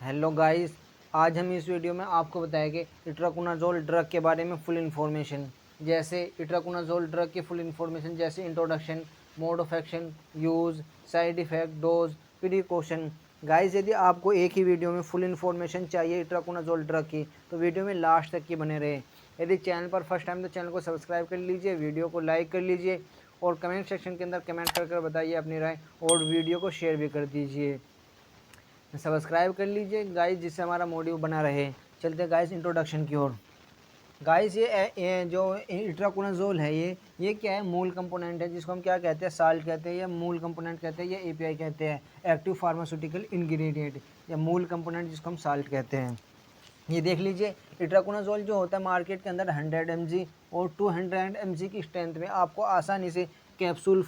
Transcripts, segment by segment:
Hello guys, आज हम इस वीडियो में आपको बताएंगे इट्राकोनाज़ोल ड्रग के बारे में फुल इन्फॉर्मेशन। जैसे इट्राकोनाज़ोल ड्रग की फुल इन्फॉर्मेशन, जैसे introduction, mode of action, use, side effect, dose, precaution. Guys, यदि आपको एक ही वीडियो में फुल इन्फॉर्मेशन चाहिए इट्राकोनाज़ोल ड्रग की, तो वीडियो में लास्ट तक की बने रहे। यदि चैनल पर फर्स्ट टाइम तो चैनल को सब्सक्राइब कर लीजिए, वीडियो को लाइक कर लीजिए और कमेंट सेक्शन के अंदर कमेंट कर बताइए अपनी राय, और वीडियो को शेयर भी कर दीजिए। सब्सक्राइब कर लीजिए गाइस, जिससे हमारा मोटिव बना रहे। चलते हैं गाइस इंट्रोडक्शन की ओर। गाइस, ये जो इट्राकोनाज़ोल है, ये क्या है? मूल कंपोनेंट है, जिसको हम क्या कहते हैं? साल्ट कहते हैं, या मूल कंपोनेंट कहते हैं, या एपीआई कहते हैं, एक्टिव फार्मास्यूटिकल इंग्रेडिएंट, या मूल कंपोनेंट जिसको हम साल्ट कहते हैं। ये देख लीजिए, इट्राकोनाज़ोल जो होता है मार्केट के अंदर 100 mg और 200 mg की स्ट्रेंथ में आपको आसानी से कैप्सूल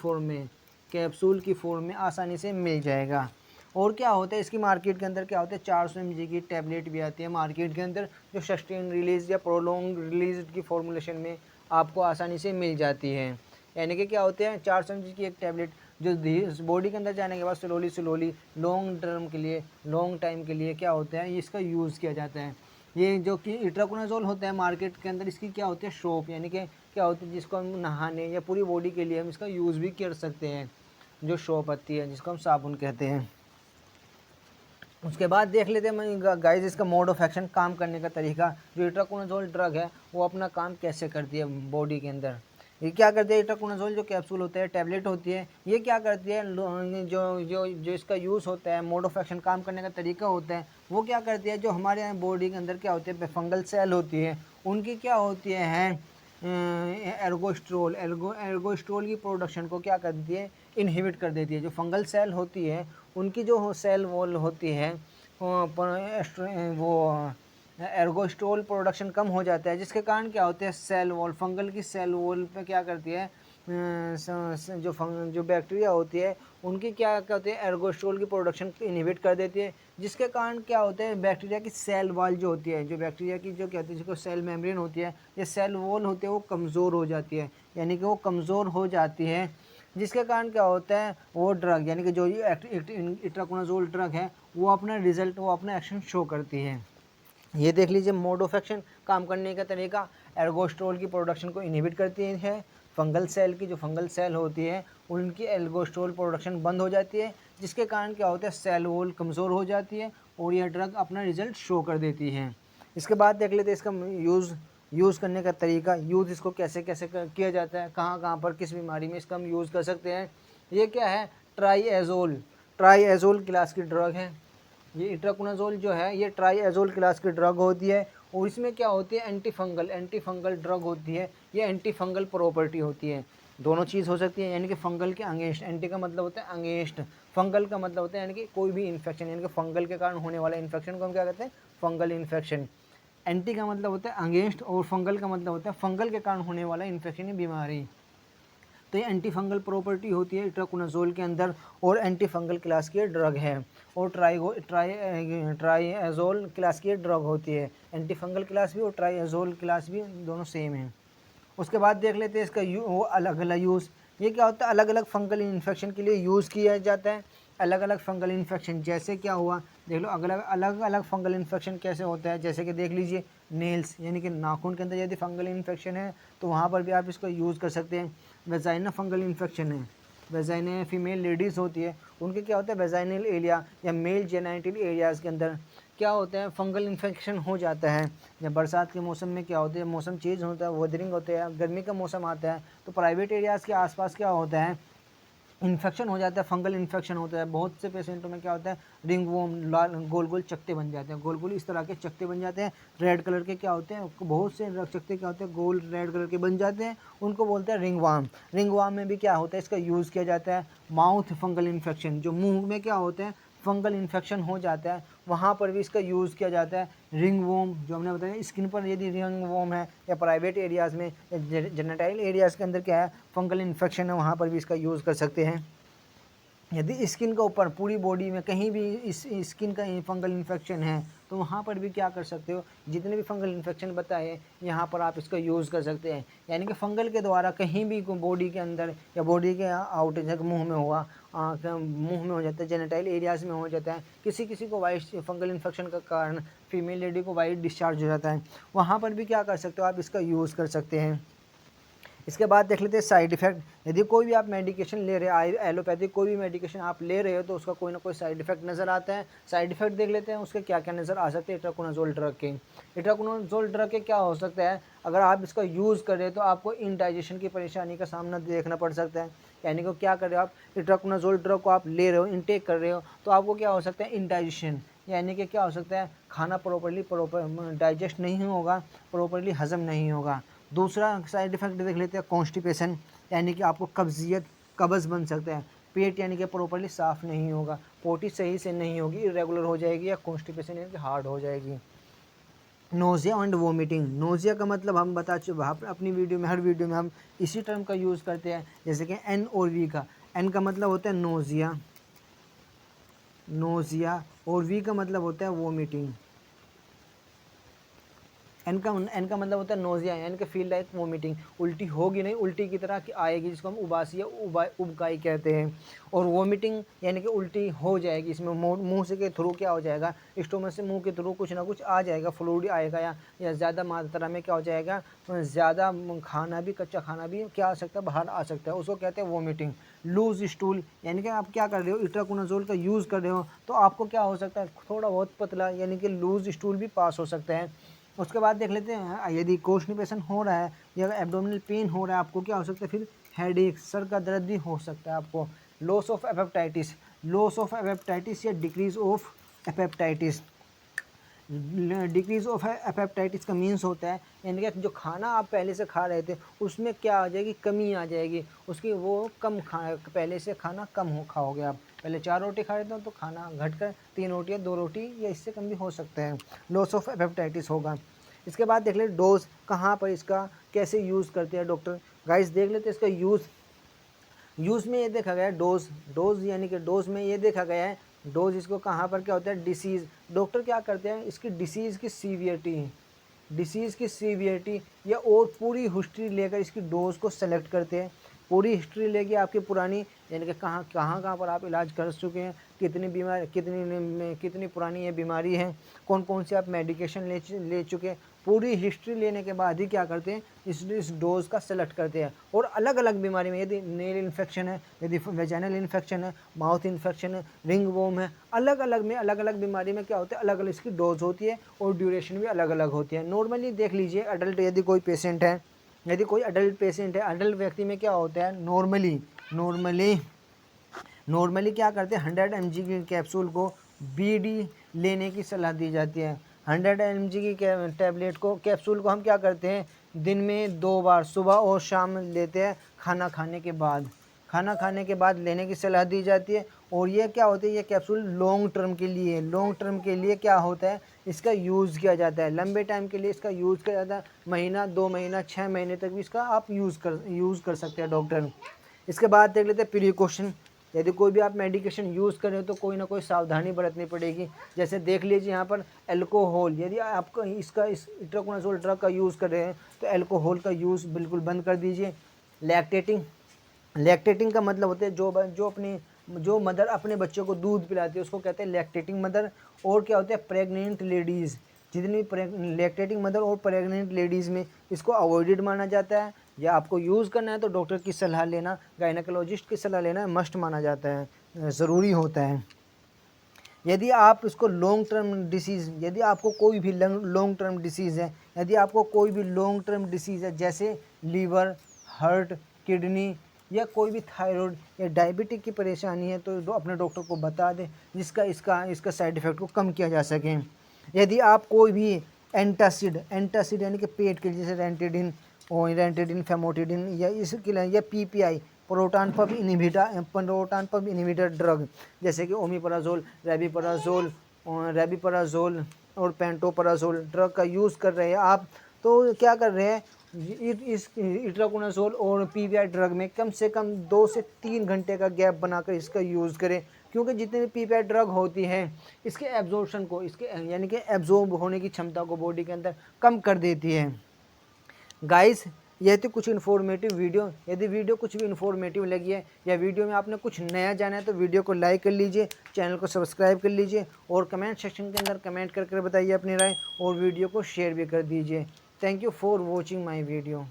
की फॉर्म में आसानी से मिल जाएगा। और क्या होता है इसकी मार्केट के अंदर, क्या होता है, 400 mg की टैबलेट भी आती है मार्केट के अंदर, जो सस्टेन रिलीज या प्रोलॉन्ग रिलीज की फॉर्मुलेशन में आपको आसानी से मिल जाती है। यानी कि क्या होते हैं, 400 mg की एक टैबलेट जो बॉडी के अंदर जाने के बाद स्लोली लॉन्ग टाइम के लिए क्या होता है, इसका यूज़ किया जाता है। ये जो कि इट्राकोनाज़ोल होता है मार्केट के अंदर, इसकी क्या होती है, शॉप, यानी कि क्या होती है, जिसको हम नहाने या पूरी बॉडी के लिए हम इसका यूज़ भी कर सकते हैं। जो शॉप आती है, जिसको हम साबुन कहते हैं। उसके बाद देख लेते हैं गाइस इसका मोड ऑफ एक्शन, काम करने का तरीका। जो इट्राकोनाज़ोल ड्रग है वो अपना काम कैसे करती है बॉडी के अंदर। ये क्या करती है, इट्राकोनाज़ोल जो कैप्सूल होता है, टैबलेट होती है, ये क्या करती है, जो जो जो इसका यूज़ होता है, मोड ऑफ एक्शन, काम करने का तरीका होता है, वो क्या करती है, जो हमारे बॉडी के अंदर क्या होती है, फंगल सेल होती है, उनकी क्या होती है, एर्गोस्ट्रोल की प्रोडक्शन को क्या करती है, इनहिबिट कर देती है। जो फंगल सेल होती है उनकी जो सेल वॉल होती है, वो एर्गोस्ट्रोल प्रोडक्शन कम हो जाता है, जिसके कारण क्या होते हैं, सेल वॉल, फंगल की सेल वॉल पे क्या करती है, जो बैक्टीरिया होती है उनकी क्या होती है, एर्गोस्ट्रोल की प्रोडक्शन इनहिबिट कर देती है, जिसके कारण क्या होता है, बैक्टीरिया की सेल वॉल जो होती है, जो बैक्टीरिया की जो कहते हैं, जिसको सेल मेम्ब्रेन होती है, ये सेल वॉल होती है, वो कमज़ोर हो जाती है। यानी कि वो कमज़ोर हो जाती है, जिसके कारण क्या होता है, वो ड्रग, यानी कि जो ये इट्राकोनाज़ोल ड्रग है, वो अपना रिजल्ट, वो अपना एक्शन शो करती है। ये देख लीजिए मोड ऑफ एक्शन, काम करने का तरीका। एर्गोस्ट्रोल की प्रोडक्शन को इनहिबिट करती है। फंगल सेल की, जो फंगल सेल होती है, उनकी एर्गोस्ट्रोल प्रोडक्शन बंद हो जाती है, जिसके कारण क्या होता है, सेल वॉल कमज़ोर हो जाती है और यह ड्रग अपना रिजल्ट शो कर देती है। इसके बाद देख लेते हैं इसका यूज़ करने का तरीका। यूज़ इसको कैसे कैसे किया जाता है, कहाँ कहाँ पर, किस बीमारी में इसका हम यूज़ कर सकते हैं। ये क्या है, ट्राईएज़ोल क्लास की ड्रग है। ये इट्राकोनाज़ोल जो है, ये ट्राईएज़ोल क्लास की ड्रग होती है, और इसमें क्या होती है, एंटी फंगल ड्रग होती है। ये एंटी फंगल प्रॉपर्टी होती है। दोनों चीज़ हो सकती है, यानी कि फंगल के अगेंस्ट। एंटी का मतलब होता है अगेंस्ट, फंगल का मतलब होता है यानी कि कोई भी इन्फेक्शन, यानी कि फंगल के कारण होने वाला इन्फेक्शन को हम क्या कहते हैं, फंगल इन्फेक्शन। एंटी का मतलब होता है अगेंस्ट, और फंगल का मतलब होता है फंगल के कारण होने वाला इन्फेक्शन या बीमारी। तो ये एंटी फंगल प्रॉपर्टी होती है इट्राकोनाज़ोल के अंदर, और एंटी फंगल क्लास की ड्रग है। और ट्राईएज़ोल क्लास की ड्रग होती है। एंटी फंगल क्लास भी और ट्राईएज़ोल क्लास भी दोनों सेम है। उसके बाद देख लेते हैं इसका वो अलग अलग यूज़। ये क्या होता है, अलग अलग फंगल इन्फेक्शन के लिए यूज़ किया जाता है। अलग अलग फंगल इन्फेक्शन, जैसे क्या हुआ, देख लो अलग अलग फंगल इन्फेक्शन कैसे होता है। जैसे कि देख लीजिए, नेल्स, यानी कि नाखून के अंदर यदि फंगल इन्फेक्शन है तो वहाँ पर भी आप इसको यूज़ कर सकते हैं। वेजाइना फंगल इन्फेक्शन है, वेजाइना फीमेल लेडीज़ होती है, उनके क्या होता है, वेजाइनल एरिया या मेल जेनाइटल एरियाज़ के अंदर क्या होता है, फंगल इन्फेक्शन हो जाता है। जब बरसात के मौसम में क्या होता है, मौसम चेंज होता है, वेदरिंग होता है, गर्मी का मौसम आता है, तो प्राइवेट एरियाज़ के आसपास क्या होता है, इन्फेक्शन हो जाता है, फंगल इन्फेक्शन होता है। बहुत से पेशेंटों में क्या होता है, रिंग वोम, लाल गोल गोल चकते बन जाते हैं, गोल गोल इस तरह के चकते बन जाते हैं, रेड कलर के क्या होते हैं, बहुत से चकते क्या होते हैं, गोल रेड कलर के बन जाते हैं, उनको बोलते हैं रिंग वार्म। रिंग वार्म में भी क्या होता है, इसका यूज़ किया जाता है। माउथ फंगल इन्फेक्शन, जो मुंह में क्या होते हैं, फंगल इन्फेक्शन हो जाता है, वहाँ पर भी इसका यूज़ किया जाता है। रिंग वोम, जो हमने बताया, स्किन पर यदि रिंग वोम है, या प्राइवेट एरियाज़ में या जेनेटाइल एरियाज़ के अंदर क्या है, फंगल इन्फेक्शन है, वहाँ पर भी इसका यूज़ कर सकते हैं। यदि स्किन के ऊपर पूरी बॉडी में कहीं भी इस स्किन का फंगल इन्फेक्शन है तो वहाँ पर भी क्या कर सकते हो, जितने भी फंगल इन्फेक्शन बताए यहाँ पर आप इसका यूज़ कर सकते हैं। यानी कि फंगल के द्वारा कहीं भी बॉडी के अंदर या बॉडी के आउट जगह मुंह में हुआ, मुंह में हो जाता है, जेनिटल एरियाज़ में हो जाता है, किसी किसी को वाइट फंगल इन्फेक्शन का कारण फीमेल लेडी को वाइट डिस्चार्ज हो जाता है, वहाँ पर भी क्या कर सकते हो, आप इसका यूज़ कर सकते हैं। इसके बाद देख लेते हैं साइड इफ़ेक्ट। यदि कोई भी आप मेडिकेशन ले रहे हैं, एलोपैथिक कोई भी मेडिकेशन आप ले रहे हो तो उसका कोई ना कोई साइड इफ़ेक्ट नज़र आता है। साइड इफ़ेक्ट देख लेते हैं उसके क्या क्या नज़र आ सकते हैं इट्राकोनाज़ोल ड्रग के। इट्राकोनाज़ोल ड्रग के क्या हो सकता है, अगर आप इसका यूज़ कर रहे हो तो आपको इंडाइजेशन की परेशानी का सामना देखना पड़ सकता है। यानी कि क्या कर रहे हो आप, इट्राकोनाज़ोल ड्रग को आप ले रहे हो, इनटेक कर रहे हो, तो आपको क्या हो सकता है, इंडाइजेशन, यानी कि क्या हो सकता है, खाना प्रॉपर डाइजेस्ट नहीं होगा, प्रॉपरली हज़म नहीं होगा। दूसरा साइड इफ़ेक्ट देख लेते हैं कॉन्स्टिपेशन, यानी कि आपको कब्ज़ बन सकता है, पेट यानी कि प्रॉपरली साफ़ नहीं होगा, पोटी सही से नहीं होगी, इरेगुलर हो जाएगी, या कॉन्स्टिपेशन यानी कि हार्ड हो जाएगी। Nausea and vomiting. नोज़िया का मतलब हम बता चुके अपनी वीडियो में, हर वीडियो में हम इसी टर्म का यूज़ करते हैं, जैसे कि एन और वी का। एन का मतलब होता है नोज़िया और वी का मतलब होता है वोमिटिंग। एन का मतलब होता है नोज़िया, यानी कि फील लाइक वोमिटिंग, उल्टी होगी नहीं, उल्टी की तरह आएगी, जिसको हम उबासी या उबकाई कहते हैं। और वोमिटिंग यानी कि उल्टी हो जाएगी, इसमें मुंह से के थ्रू क्या हो जाएगा, स्टोमक से मुंह के थ्रू कुछ ना कुछ आ जाएगा, फ्लूइड आएगा, या ज़्यादा मात्रा में क्या हो जाएगा, ज़्यादा खाना भी, कच्चा खाना भी क्या आ सकता है, बाहर आ सकता है, उसको कहते हैं वोमिटिंग। लूज स्टूल, यानी कि आप क्या कर रहे हो, इट्राकोनाज़ोल का यूज़ कर रहे हो तो आपको क्या हो सकता है, थोड़ा बहुत पतला यानी कि लूज स्टूल भी पास हो सकता है। उसके बाद देख लेते हैं, यदि कॉन्स्टिपेशन हो रहा है या एब्डोमिनल पेन हो रहा है आपको, क्या हो सकता है, फिर हेडेक, सर का दर्द भी हो सकता है आपको। लॉस ऑफ एपेप्टाइटिस या डिक्रीज ऑफ एपेप्टाइटिस। डिक्रीज ऑफ एपेप्टाइटिस का मीन्स होता है, यानी कि जो खाना आप पहले से खा रहे थे उसमें क्या आ जाएगी, कमी आ जाएगी उसकी, वो पहले से खाना कम खाओगे आप। पहले 4 रोटी खा रहे थे तो खाना घटकर 3 रोटी या 2 रोटी या इससे कम भी हो सकता है, लॉस ऑफ एपेप्टाइटिस होगा। इसके बाद देख ले डोज, कहाँ पर इसका कैसे यूज़ करते हैं डॉक्टर। गाइस देख लेते हैं इसका यूज़ में ये देखा गया है, डोज यानी कि डोज में ये देखा गया है, डोज इसको कहाँ पर क्या होता है, डिसीज़। डॉक्टर क्या करते हैं, इसकी डिसीज़ की सीवियरिटी या और पूरी हिस्ट्री लेकर इसकी डोज को सेलेक्ट करते हैं। पूरी हिस्ट्री लेके आपकी पुरानी, यानी कि कहाँ पर आप इलाज कर चुके हैं, कितनी पुरानी ये बीमारी है, कौन कौन से आप मेडिकेशन ले चुके हैं, पूरी हिस्ट्री लेने के बाद ही क्या करते हैं, इस डोज का सेलेक्ट करते हैं। और अलग अलग बीमारी में, यदि नेल इन्फेक्शन है, यदि वेजाइनल इन्फेक्शन है, माउथ इन्फेक्शन है, रिंग वोम है, अलग अलग बीमारी में क्या होता है, अलग अलग इसकी डोज होती है और ड्यूरेशन भी अलग अलग होती है। नॉर्मली देख लीजिए, अडल्ट यदि कोई पेशेंट है, अडल्ट व्यक्ति में क्या होता है, नॉर्मली क्या करते हैं, 100 mg की कैप्सूल को बीडी लेने की सलाह दी जाती है। 100 mg की टैबलेट को, कैप्सूल को हम क्या करते हैं, दिन में 2 बार सुबह और शाम लेते हैं, खाना खाने के बाद लेने की सलाह दी जाती है। और ये क्या होता है, ये कैप्सूल लॉन्ग टर्म के लिए क्या होता है, इसका यूज़ किया जाता है, लंबे टाइम के लिए इसका यूज़ किया जाता है, महीना 2 महीना 6 महीने तक भी इसका आप यूज़ कर सकते हैं डॉक्टर। इसके बाद देख लेते हैं प्रिकॉशन। यदि कोई भी आप मेडिकेशन यूज़ करें तो कोई ना कोई सावधानी बरतनी पड़ेगी। जैसे देख लीजिए यहाँ पर अल्कोहल, यदि आप इस इट्राकोनाज़ोल ड्रग का यूज़ कर रहे हैं तो अल्कोहल का यूज़ बिल्कुल बंद कर दीजिए। लैक्टेटिंग का मतलब होता है जो मदर अपने बच्चों को दूध पिलाती है उसको कहते हैं लैक्टेटिंग मदर। और क्या होता है, प्रेग्नेंट लेडीज़, जितनी लैक्टेटिंग मदर और प्रेग्नेंट लेडीज़ में इसको अवॉइडेड माना जाता है। या आपको यूज़ करना है तो डॉक्टर की सलाह लेना, गायनेकोलॉजिस्ट की सलाह लेना मस्ट माना जाता है, ज़रूरी होता है। यदि आप इसको लॉन्ग टर्म डिसीज़, यदि आपको कोई भी लॉन्ग टर्म डिसीज़ है, जैसे लीवर, हार्ट, किडनी या कोई भी थायराइड या डायबिटिक की परेशानी है तो अपने डॉक्टर को बता दें, जिसका इसका साइड इफ़ेक्ट को कम किया जा सके। यदि आप कोई भी एंटासिड यानी कि पेट के, जैसे रेंटेडिन, फेमोटिडिन या इसके लिए, या PPI, proton pump inhibitor drug, जैसे कि ओमिपराजोल, रेबिपराजोल और पेंटोपराजोल ड्रग का यूज़ कर रहे हैं आप, तो क्या कर रहे हैं, इस इट्राकोनाज़ोल और पीवीआई ड्रग में कम से कम 2 से 3 घंटे का गैप बनाकर इसका यूज़ करें, क्योंकि जितनी भी पीवीआई ड्रग होती है इसके एब्जॉर्प्शन को, इसके यानी कि एब्जॉर्ब होने की क्षमता को बॉडी के अंदर कम कर देती है। गाइस, यह थी कुछ इन्फॉर्मेटिव वीडियो। यदि वीडियो कुछ भी इन्फॉर्मेटिव लगी है या वीडियो में आपने कुछ नया जाना है तो वीडियो को लाइक कर लीजिए, चैनल को सब्सक्राइब कर लीजिए और कमेंट सेक्शन के अंदर कमेंट करके बताइए अपनी राय और वीडियो को शेयर भी कर दीजिए। Thank you for watching my video.